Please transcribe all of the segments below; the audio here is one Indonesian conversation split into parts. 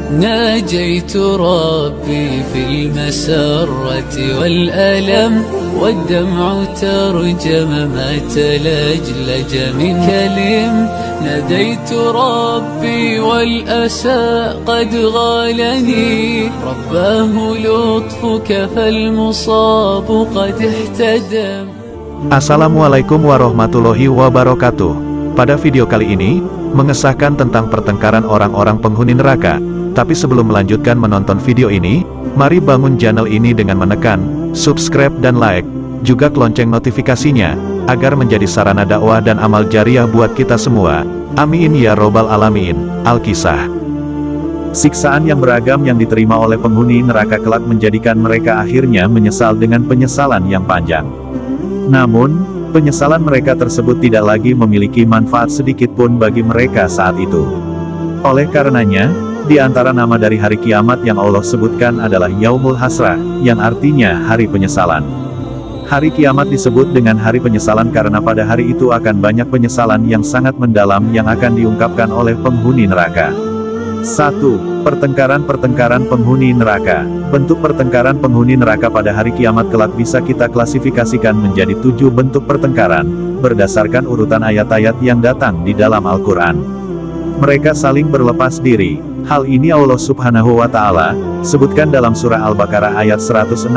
ناجيت ربي في المسرة والألم والدمع ترجم ما تلجلج من كلم ناديت ربي والأسى قد غالني رباه لطفك فالمصاب قد احتدم. Assalamualaikum warahmatullahi wabarakatuh. Pada video kali ini, mengesahkan tentang pertengkaran orang-orang penghuni neraka. Tapi sebelum melanjutkan menonton video ini, mari bangun channel ini dengan menekan subscribe dan like, juga lonceng notifikasinya, agar menjadi sarana dakwah dan amal jariah buat kita semua. Amin ya robbal alamin. Al-Kisah. Siksaan yang beragam yang diterima oleh penghuni neraka kelak menjadikan mereka akhirnya menyesal dengan penyesalan yang panjang. Namun, penyesalan mereka tersebut tidak lagi memiliki manfaat sedikit pun bagi mereka saat itu. Oleh karenanya, di antara nama dari hari kiamat yang Allah sebutkan adalah Yaumul Hasrah, yang artinya hari penyesalan. Hari kiamat disebut dengan hari penyesalan karena pada hari itu akan banyak penyesalan yang sangat mendalam yang akan diungkapkan oleh penghuni neraka. 1. Pertengkaran penghuni neraka. Bentuk pertengkaran penghuni neraka pada hari kiamat kelak bisa kita klasifikasikan menjadi 7 bentuk pertengkaran, berdasarkan urutan ayat-ayat yang datang di dalam Al-Quran. Mereka saling berlepas diri. Hal ini Allah Subhanahu wa Ta'ala sebutkan dalam surah Al-Baqarah ayat 166,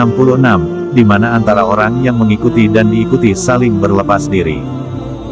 di mana antara orang yang mengikuti dan diikuti saling berlepas diri.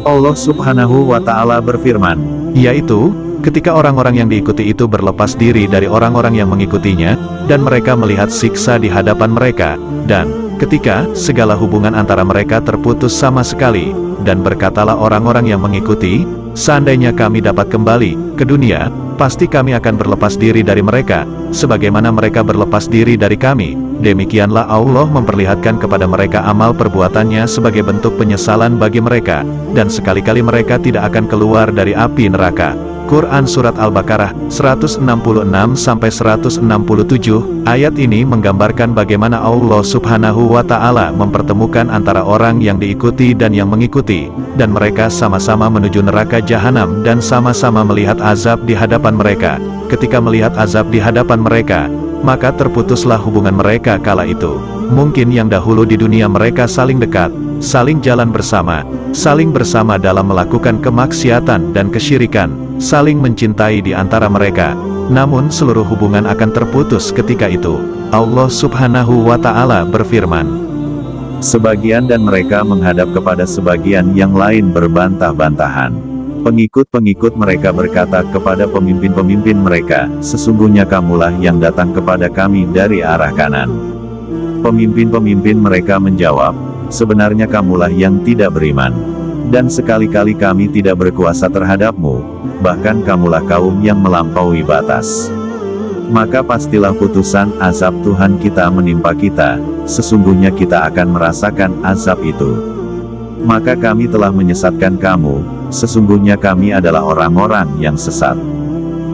Allah Subhanahu wa Ta'ala berfirman, yaitu ketika orang-orang yang diikuti itu berlepas diri dari orang-orang yang mengikutinya, dan mereka melihat siksa di hadapan mereka, dan ketika segala hubungan antara mereka terputus sama sekali, dan berkatalah orang-orang yang mengikuti, seandainya kami dapat kembali ke dunia, pasti kami akan berlepas diri dari mereka, sebagaimana mereka berlepas diri dari kami. Demikianlah Allah memperlihatkan kepada mereka amal perbuatannya sebagai bentuk penyesalan bagi mereka, dan sekali-kali mereka tidak akan keluar dari api neraka. Quran Surat Al-Baqarah 166-167. Ayat ini menggambarkan bagaimana Allah Subhanahu wa Ta'ala mempertemukan antara orang yang diikuti dan yang mengikuti, dan mereka sama-sama menuju neraka jahanam dan sama-sama melihat azab di hadapan mereka. Ketika melihat azab di hadapan mereka, maka terputuslah hubungan mereka kala itu. Mungkin yang dahulu di dunia mereka saling dekat, saling jalan bersama dalam melakukan kemaksiatan dan kesyirikan, saling mencintai di antara mereka. Namun seluruh hubungan akan terputus ketika itu. Allah Subhanahu wa Ta'ala berfirman, sebagian dan mereka menghadap kepada sebagian yang lain berbantah-bantahan. Pengikut-pengikut mereka berkata kepada pemimpin-pemimpin mereka, sesungguhnya kamulah yang datang kepada kami dari arah kanan. Pemimpin-pemimpin mereka menjawab, sebenarnya kamulah yang tidak beriman. Dan sekali-kali kami tidak berkuasa terhadapmu, bahkan kamulah kaum yang melampaui batas. Maka pastilah putusan azab Tuhan kita menimpa kita, sesungguhnya kita akan merasakan azab itu. Maka kami telah menyesatkan kamu, sesungguhnya kami adalah orang-orang yang sesat.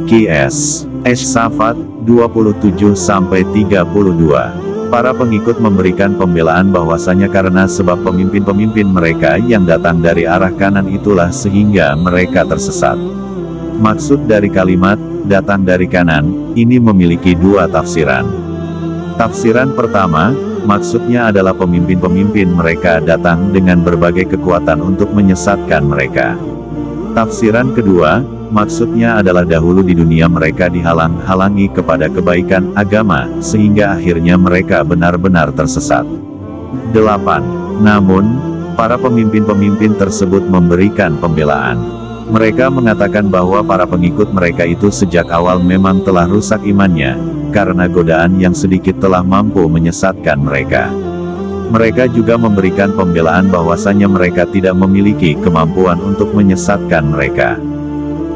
Qs. As-Saffat 27-32. Para pengikut memberikan pembelaan bahwasanya karena sebab pemimpin-pemimpin mereka yang datang dari arah kanan itulah sehingga mereka tersesat. Maksud dari kalimat, datang dari kanan, ini memiliki dua tafsiran. Tafsiran pertama, maksudnya adalah pemimpin-pemimpin mereka datang dengan berbagai kekuatan untuk menyesatkan mereka. Tafsiran kedua, maksudnya adalah dahulu di dunia mereka dihalang-halangi kepada kebaikan agama, sehingga akhirnya mereka benar-benar tersesat. 8. Namun, para pemimpin-pemimpin tersebut memberikan pembelaan. Mereka mengatakan bahwa para pengikut mereka itu sejak awal memang telah rusak imannya, karena godaan yang sedikit telah mampu menyesatkan mereka. Mereka juga memberikan pembelaan bahwasanya mereka tidak memiliki kemampuan untuk menyesatkan mereka.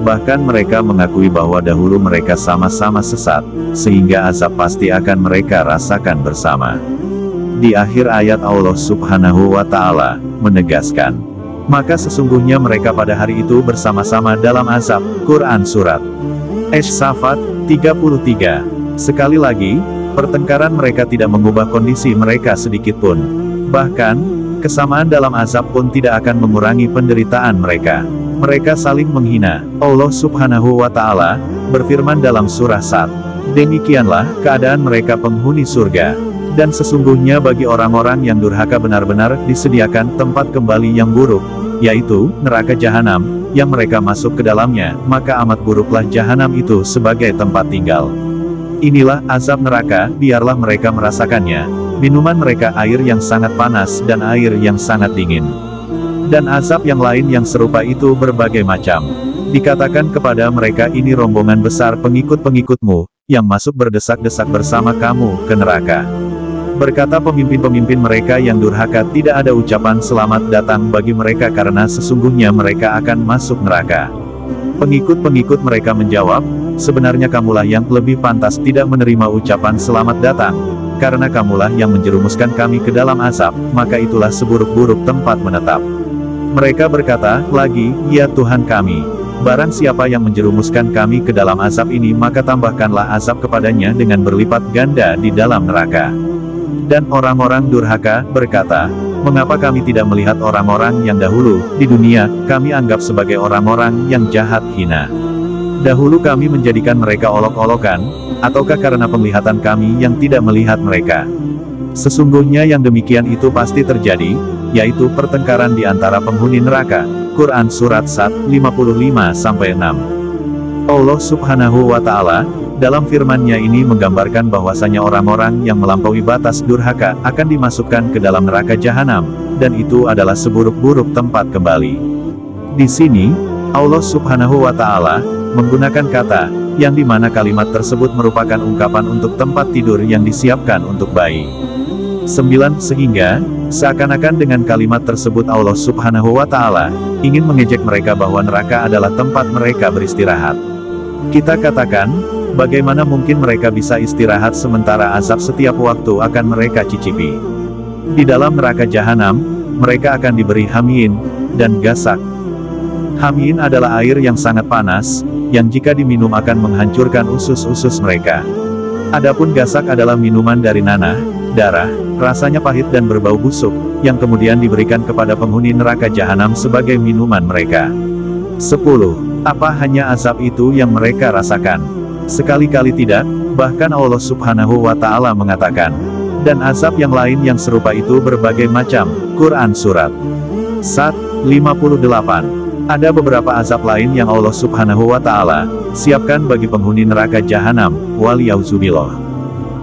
Bahkan mereka mengakui bahwa dahulu mereka sama-sama sesat, sehingga azab pasti akan mereka rasakan bersama. Di akhir ayat Allah Subhanahu wa Ta'ala menegaskan, maka sesungguhnya mereka pada hari itu bersama-sama dalam azab. Quran Surat As-Saffat 33. Sekali lagi, pertengkaran mereka tidak mengubah kondisi mereka sedikit pun. Bahkan, kesamaan dalam azab pun tidak akan mengurangi penderitaan mereka. Mereka saling menghina. Allah Subhanahu wa Ta'ala berfirman dalam surah Sad Demikianlah keadaan mereka penghuni surga. Dan sesungguhnya bagi orang-orang yang durhaka benar-benar disediakan tempat kembali yang buruk, yaitu neraka jahanam, yang mereka masuk ke dalamnya, maka amat buruklah jahanam itu sebagai tempat tinggal. Inilah azab neraka, biarlah mereka merasakannya. Minuman mereka air yang sangat panas dan air yang sangat dingin. Dan azab yang lain yang serupa itu berbagai macam. Dikatakan kepada mereka, ini rombongan besar pengikut-pengikutmu, yang masuk berdesak-desak bersama kamu ke neraka. Berkata pemimpin-pemimpin mereka yang durhaka, tidak ada ucapan selamat datang bagi mereka karena sesungguhnya mereka akan masuk neraka. Pengikut-pengikut mereka menjawab, sebenarnya kamulah yang lebih pantas tidak menerima ucapan selamat datang, karena kamulah yang menjerumuskan kami ke dalam azab, maka itulah seburuk-buruk tempat menetap. Mereka berkata lagi, ya Tuhan kami, barang siapa yang menjerumuskan kami ke dalam azab ini, maka tambahkanlah azab kepadanya dengan berlipat ganda di dalam neraka. Dan orang-orang durhaka berkata, mengapa kami tidak melihat orang-orang yang dahulu di dunia, kami anggap sebagai orang-orang yang jahat hina. Dahulu kami menjadikan mereka olok-olokan, ataukah karena penglihatan kami yang tidak melihat mereka? Sesungguhnya yang demikian itu pasti terjadi, yaitu pertengkaran di antara penghuni neraka. Quran Surat 1, 55-6. Allah Subhanahu wa Ta'ala dalam firman-Nya ini menggambarkan bahwasanya orang-orang yang melampaui batas durhaka akan dimasukkan ke dalam neraka jahanam, dan itu adalah seburuk-buruk tempat kembali. Di sini, Allah Subhanahu wa Ta'ala menggunakan kata yang dimana kalimat tersebut merupakan ungkapan untuk tempat tidur yang disiapkan untuk bayi. 9. Sehingga seakan-akan dengan kalimat tersebut Allah Subhanahu wa Ta'ala ingin mengejek mereka bahwa neraka adalah tempat mereka beristirahat. Kita katakan, bagaimana mungkin mereka bisa istirahat sementara azab setiap waktu akan mereka cicipi? Di dalam neraka jahanam, mereka akan diberi hamim dan gasak. Hamim adalah air yang sangat panas, yang jika diminum akan menghancurkan usus-usus mereka. Adapun gasak adalah minuman dari nanah, darah, rasanya pahit dan berbau busuk, yang kemudian diberikan kepada penghuni neraka jahanam sebagai minuman mereka. 10. Apa hanya azab itu yang mereka rasakan? Sekali-kali tidak, bahkan Allah Subhanahu wa Ta'ala mengatakan, dan azab yang lain yang serupa itu berbagai macam. Quran Surat 1, 58. Ada beberapa azab lain yang Allah Subhanahu wa Ta'ala siapkan bagi penghuni neraka jahanam, waliyauzubillah.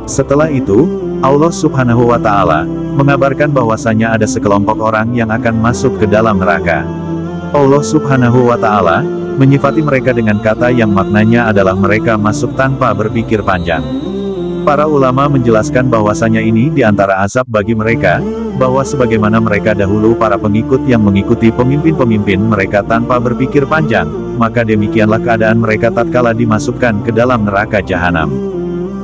Setelah itu, Allah Subhanahu wa Ta'ala mengabarkan bahwasanya ada sekelompok orang yang akan masuk ke dalam neraka. Allah Subhanahu wa Ta'ala menyifati mereka dengan kata yang maknanya adalah mereka masuk tanpa berpikir panjang. Para ulama menjelaskan bahwasanya ini di antara azab bagi mereka, bahwa sebagaimana mereka dahulu para pengikut yang mengikuti pemimpin-pemimpin mereka tanpa berpikir panjang, maka demikianlah keadaan mereka tatkala dimasukkan ke dalam neraka jahanam.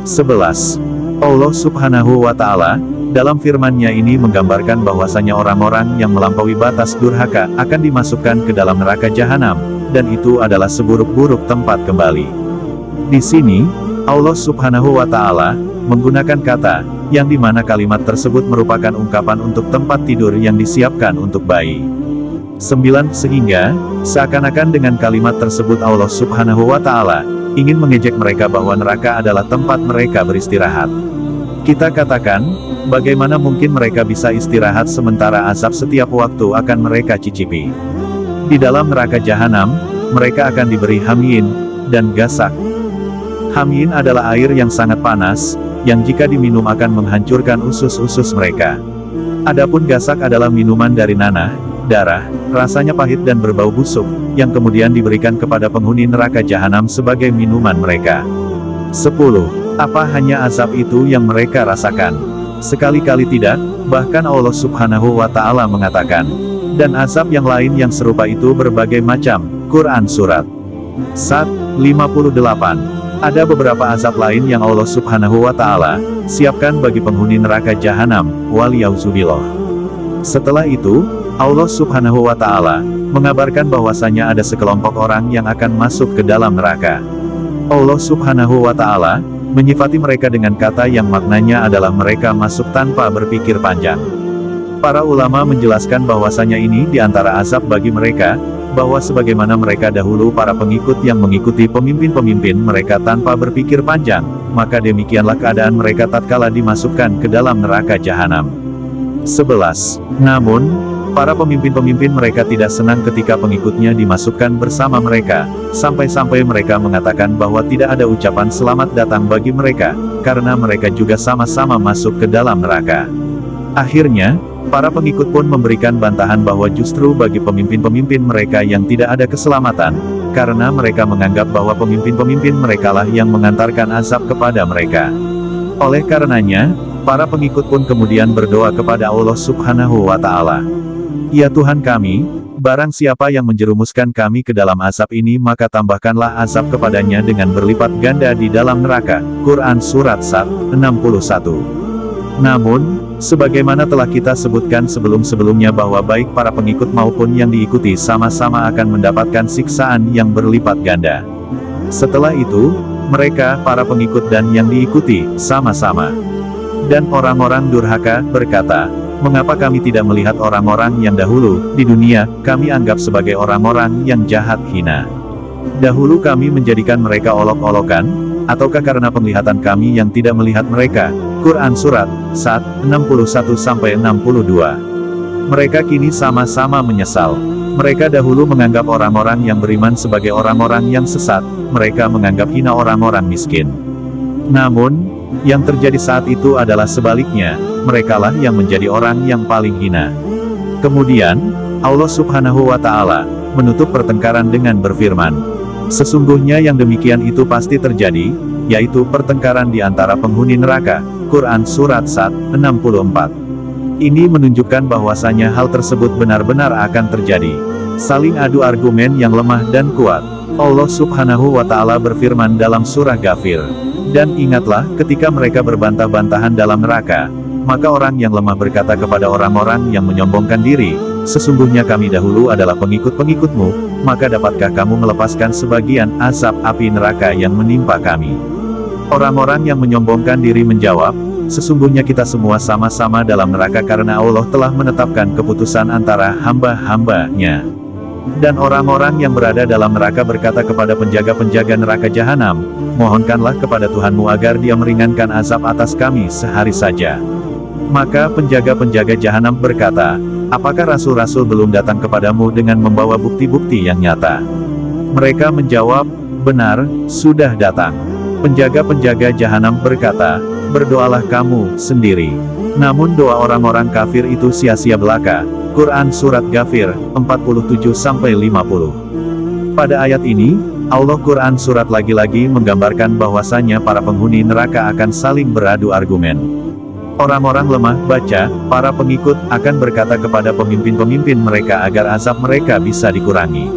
11. Allah Subhanahu wa Ta'ala dalam firman-Nya ini menggambarkan bahwasanya orang-orang yang melampaui batas durhaka akan dimasukkan ke dalam neraka jahanam, dan itu adalah seburuk-buruk tempat kembali. Di sini, Allah Subhanahu wa Ta'ala menggunakan kata yang dimana kalimat tersebut merupakan ungkapan untuk tempat tidur yang disiapkan untuk bayi. 9. Sehingga seakan-akan dengan kalimat tersebut Allah Subhanahu wa Ta'ala ingin mengejek mereka bahwa neraka adalah tempat mereka beristirahat. Kita katakan, bagaimana mungkin mereka bisa istirahat sementara azab setiap waktu akan mereka cicipi? Di dalam neraka jahanam, mereka akan diberi hamim dan gasak. Hamim adalah air yang sangat panas, yang jika diminum akan menghancurkan usus-usus mereka. Adapun gasak adalah minuman dari nanah, darah, rasanya pahit dan berbau busuk, yang kemudian diberikan kepada penghuni neraka jahanam sebagai minuman mereka. 10. Apa hanya azab itu yang mereka rasakan? Sekali-kali tidak, bahkan Allah Subhanahu wa Ta'ala mengatakan, dan azab yang lain yang serupa itu berbagai macam. Quran Surat 1, 58. Ada beberapa azab lain yang Allah Subhanahu wa Ta'ala siapkan bagi penghuni neraka jahanam, waliyauzubillah. Setelah itu, Allah Subhanahu wa Ta'ala mengabarkan bahwasanya ada sekelompok orang yang akan masuk ke dalam neraka. Allah Subhanahu wa Ta'ala menyifati mereka dengan kata yang maknanya adalah mereka masuk tanpa berpikir panjang. Para ulama menjelaskan bahwasanya ini di antara azab bagi mereka, bahwa sebagaimana mereka dahulu para pengikut yang mengikuti pemimpin-pemimpin mereka tanpa berpikir panjang, maka demikianlah keadaan mereka tatkala dimasukkan ke dalam neraka jahanam. 11. Namun, para pemimpin-pemimpin mereka tidak senang ketika pengikutnya dimasukkan bersama mereka, sampai-sampai mereka mengatakan bahwa tidak ada ucapan selamat datang bagi mereka, karena mereka juga sama-sama masuk ke dalam neraka. Akhirnya, para pengikut pun memberikan bantahan bahwa justru bagi pemimpin-pemimpin mereka yang tidak ada keselamatan, karena mereka menganggap bahwa pemimpin-pemimpin merekalah yang mengantarkan azab kepada mereka. Oleh karenanya, para pengikut pun kemudian berdoa kepada Allah Subhanahu wa Ta'ala. Ya Tuhan kami, barang siapa yang menjerumuskan kami ke dalam azab ini maka tambahkanlah azab kepadanya dengan berlipat ganda di dalam neraka. Quran Surat 61. Namun, sebagaimana telah kita sebutkan sebelum-sebelumnya bahwa baik para pengikut maupun yang diikuti sama-sama akan mendapatkan siksaan yang berlipat ganda. Setelah itu, mereka, para pengikut dan yang diikuti, sama-sama. Dan orang-orang durhaka berkata, mengapa kami tidak melihat orang-orang yang dahulu, di dunia, kami anggap sebagai orang-orang yang jahat hina. Dahulu kami menjadikan mereka olok-olokan, ataukah karena penglihatan kami yang tidak melihat mereka? Quran Surat 61-62. Mereka kini sama-sama menyesal. Mereka dahulu menganggap orang-orang yang beriman sebagai orang-orang yang sesat, mereka menganggap hina orang-orang miskin. Namun, yang terjadi saat itu adalah sebaliknya, merekalah yang menjadi orang yang paling hina. Kemudian, Allah Subhanahu wa Ta'ala menutup pertengkaran dengan berfirman, sesungguhnya yang demikian itu pasti terjadi, yaitu pertengkaran di antara penghuni neraka. Quran Surat 64. Ini menunjukkan bahwasanya hal tersebut benar-benar akan terjadi. Saling adu argumen yang lemah dan kuat. Allah Subhanahu wa Ta'ala berfirman dalam surah Ghafir. Dan ingatlah, ketika mereka berbantah-bantahan dalam neraka, maka orang yang lemah berkata kepada orang-orang yang menyombongkan diri, sesungguhnya kami dahulu adalah pengikut-pengikutmu, maka dapatkah kamu melepaskan sebagian azab api neraka yang menimpa kami? Orang-orang yang menyombongkan diri menjawab, sesungguhnya kita semua sama-sama dalam neraka karena Allah telah menetapkan keputusan antara hamba-hambanya. Dan orang-orang yang berada dalam neraka berkata kepada penjaga-penjaga neraka jahanam, mohonkanlah kepada Tuhanmu agar dia meringankan azab atas kami sehari saja. Maka penjaga-penjaga jahanam berkata, apakah rasul-rasul belum datang kepadamu dengan membawa bukti-bukti yang nyata? Mereka menjawab, benar, sudah datang. Penjaga-penjaga jahanam berkata, berdoalah kamu sendiri. Namun doa orang-orang kafir itu sia-sia belaka. Quran Surat Ghafir 47-50. Pada ayat ini, Allah Quran Surat lagi-lagi menggambarkan bahwasanya para penghuni neraka akan saling beradu argumen. Orang-orang lemah baca, para pengikut akan berkata kepada pemimpin-pemimpin mereka agar azab mereka bisa dikurangi.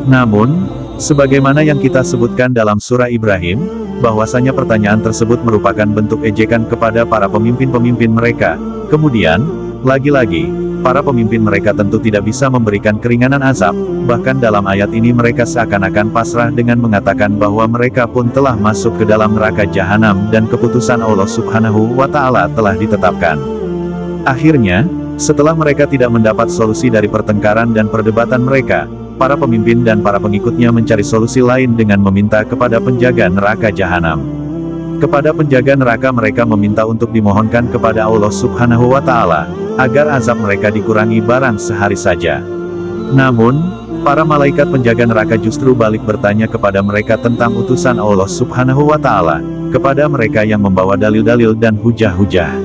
Namun, sebagaimana yang kita sebutkan dalam surah Ibrahim, bahwasanya pertanyaan tersebut merupakan bentuk ejekan kepada para pemimpin-pemimpin mereka. Kemudian, lagi-lagi, para pemimpin mereka tentu tidak bisa memberikan keringanan azab, bahkan dalam ayat ini mereka seakan-akan pasrah dengan mengatakan bahwa mereka pun telah masuk ke dalam neraka jahanam dan keputusan Allah Subhanahu wa Ta'ala telah ditetapkan. Akhirnya, setelah mereka tidak mendapat solusi dari pertengkaran dan perdebatan mereka, para pemimpin dan para pengikutnya mencari solusi lain dengan meminta kepada penjaga neraka jahanam. Kepada penjaga neraka mereka meminta untuk dimohonkan kepada Allah Subhanahu wa Ta'ala, agar azab mereka dikurangi barang sehari saja. Namun, para malaikat penjaga neraka justru balik bertanya kepada mereka tentang utusan Allah Subhanahu wa Ta'ala, kepada mereka yang membawa dalil-dalil dan hujah-hujah.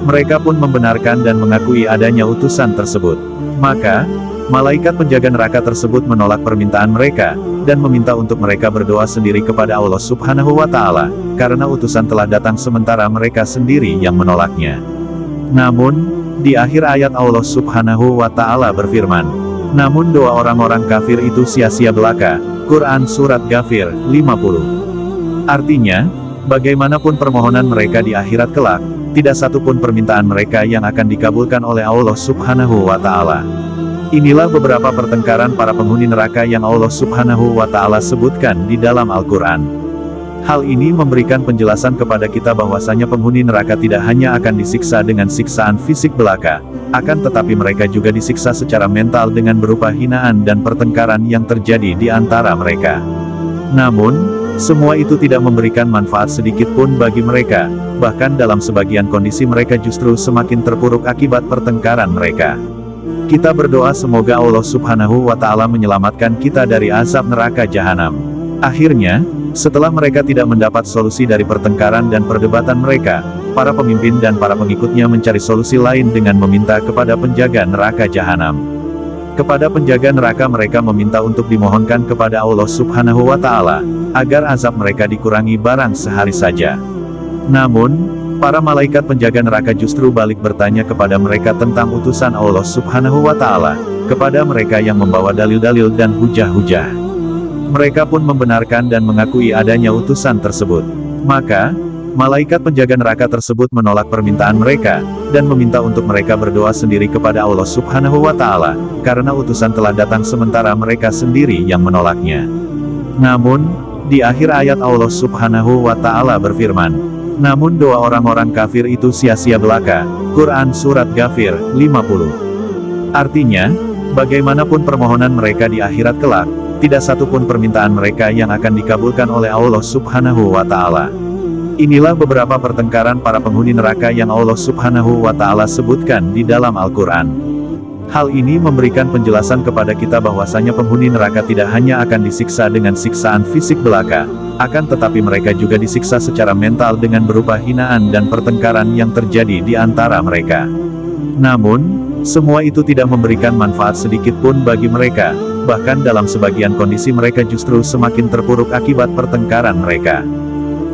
Mereka pun membenarkan dan mengakui adanya utusan tersebut. Maka, malaikat penjaga neraka tersebut menolak permintaan mereka, dan meminta untuk mereka berdoa sendiri kepada Allah Subhanahu wa Ta'ala, karena utusan telah datang sementara mereka sendiri yang menolaknya. Namun, di akhir ayat Allah Subhanahu wa Ta'ala berfirman, namun doa orang-orang kafir itu sia-sia belaka. Quran Surat Ghafir 50. Artinya, bagaimanapun permohonan mereka di akhirat kelak, tidak satupun permintaan mereka yang akan dikabulkan oleh Allah Subhanahu wa Ta'ala. Inilah beberapa pertengkaran para penghuni neraka yang Allah Subhanahu wa Ta'ala sebutkan di dalam Al-Quran. Hal ini memberikan penjelasan kepada kita bahwasanya penghuni neraka tidak hanya akan disiksa dengan siksaan fisik belaka, akan tetapi mereka juga disiksa secara mental dengan berupa hinaan dan pertengkaran yang terjadi di antara mereka. Namun, semua itu tidak memberikan manfaat sedikit pun bagi mereka, bahkan dalam sebagian kondisi mereka justru semakin terpuruk akibat pertengkaran mereka. Kita berdoa semoga Allah Subhanahu wa Ta'ala menyelamatkan kita dari azab neraka jahanam. Akhirnya, setelah mereka tidak mendapat solusi dari pertengkaran dan perdebatan mereka, para pemimpin dan para pengikutnya mencari solusi lain dengan meminta kepada penjaga neraka jahanam. Kepada penjaga neraka mereka meminta untuk dimohonkan kepada Allah Subhanahu wa Ta'ala, agar azab mereka dikurangi barang sehari saja. Namun, para malaikat penjaga neraka justru balik bertanya kepada mereka tentang utusan Allah Subhanahu wa Ta'ala, kepada mereka yang membawa dalil-dalil dan hujah-hujah. Mereka pun membenarkan dan mengakui adanya utusan tersebut. Maka, malaikat penjaga neraka tersebut menolak permintaan mereka, dan meminta untuk mereka berdoa sendiri kepada Allah Subhanahu wa Ta'ala, karena utusan telah datang sementara mereka sendiri yang menolaknya. Namun, di akhir ayat Allah Subhanahu wa Ta'ala berfirman, namun doa orang-orang kafir itu sia-sia belaka. Quran Surat Ghafir, 50. Artinya, bagaimanapun permohonan mereka di akhirat kelak, tidak satupun permintaan mereka yang akan dikabulkan oleh Allah Subhanahu wa Ta'ala. Inilah beberapa pertengkaran para penghuni neraka yang Allah Subhanahu wa Ta'ala sebutkan di dalam Al-Quran. Hal ini memberikan penjelasan kepada kita bahwasanya penghuni neraka tidak hanya akan disiksa dengan siksaan fisik belaka, akan tetapi mereka juga disiksa secara mental dengan berupa hinaan dan pertengkaran yang terjadi di antara mereka. Namun, semua itu tidak memberikan manfaat sedikit pun bagi mereka, bahkan dalam sebagian kondisi mereka justru semakin terpuruk akibat pertengkaran mereka.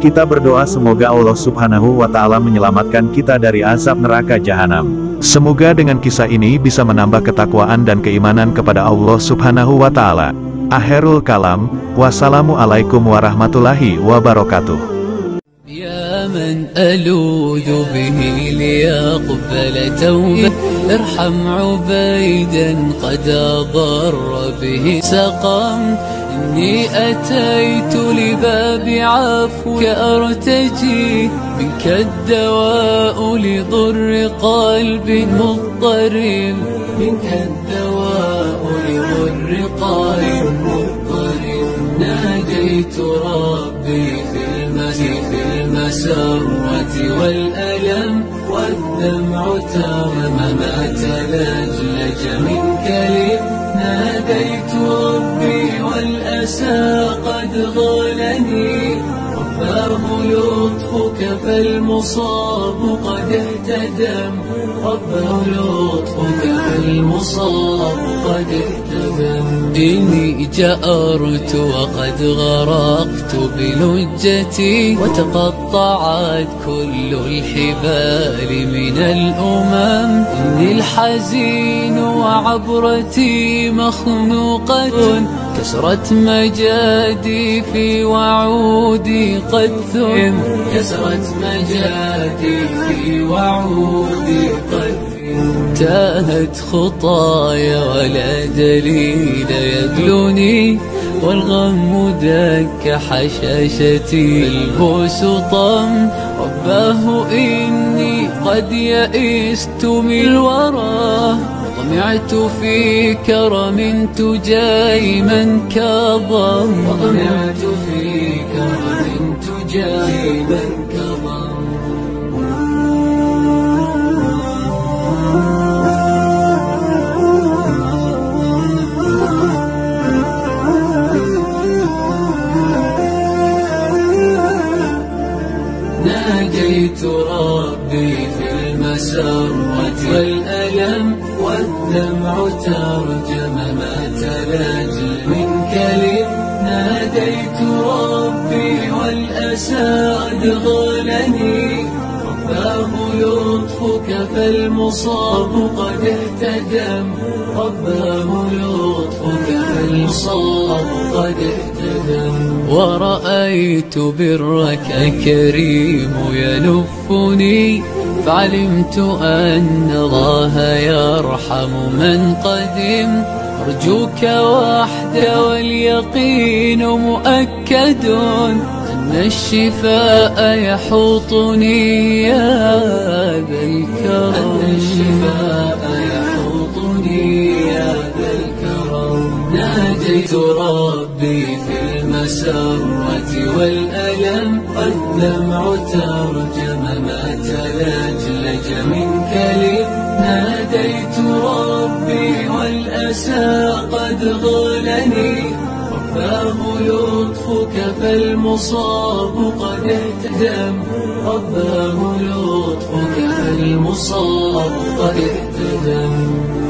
Kita berdoa semoga Allah Subhanahu wa Ta'ala menyelamatkan kita dari azab neraka jahanam. Semoga dengan kisah ini bisa menambah ketakwaan dan keimanan kepada Allah Subhanahu wa Ta'ala. Akhirul kalam, wassalamualaikum warahmatullahi wabarakatuh. يا من ألوذ به ليقبل توبة ارحم عبيدا قد أضر به سقم إني أتيت لباب عفوك أرتجي منك الدواء لضر قلب مضطرب منك الدواء لضر قلب مضطرب ناديت ربي في المسرة والألم والدمع ترمما تلجلج من كلم ناديت ربي والأسى قد غلني رباه لطفك فالمصاب قد اهتدم رباه لطفك فالمصاب قد اهتدم إني جأرت وقد غرقت بلجتي وتقطعت كل الحبال من الأمم إني الحزين وعبرتي مخنوقة كسرت مجاديفي وعودي قد ثم كسرت مجاديفي وعودي قد تاهت خطايا ولا دليل يدلني والغم دك حشاشتي البوس طم رباه إني قد يئست من الورى طمعت في كرم تجاي من كظم طمعت في كرم تجاي من كظم ناجيت ربي في المسرة والألم والدمع ترجم ما تلاجل من كلم ناديت ربي والأسى أدغلني رباه لطفك فالمصاب قد اهتدم رباه لطفك فالمصاب قد اهتدم ورأيت برك كريم يلفني فعلمت أن الله يرحم من قدم أرجوك وحده واليقين مؤكد أن الشفاء يحوطني يا ذا الكرم أن الشفاء يحوطني يا ذا الكرم ناجيت ربي في المسرة والألم والدمع ترجم ما تلجلج من كلم. ناديت ربي والأسى قد غلني، رباه لطفك فالمصاب قد اهتدم، رباه لطفك فالمصاب قد اهتدم.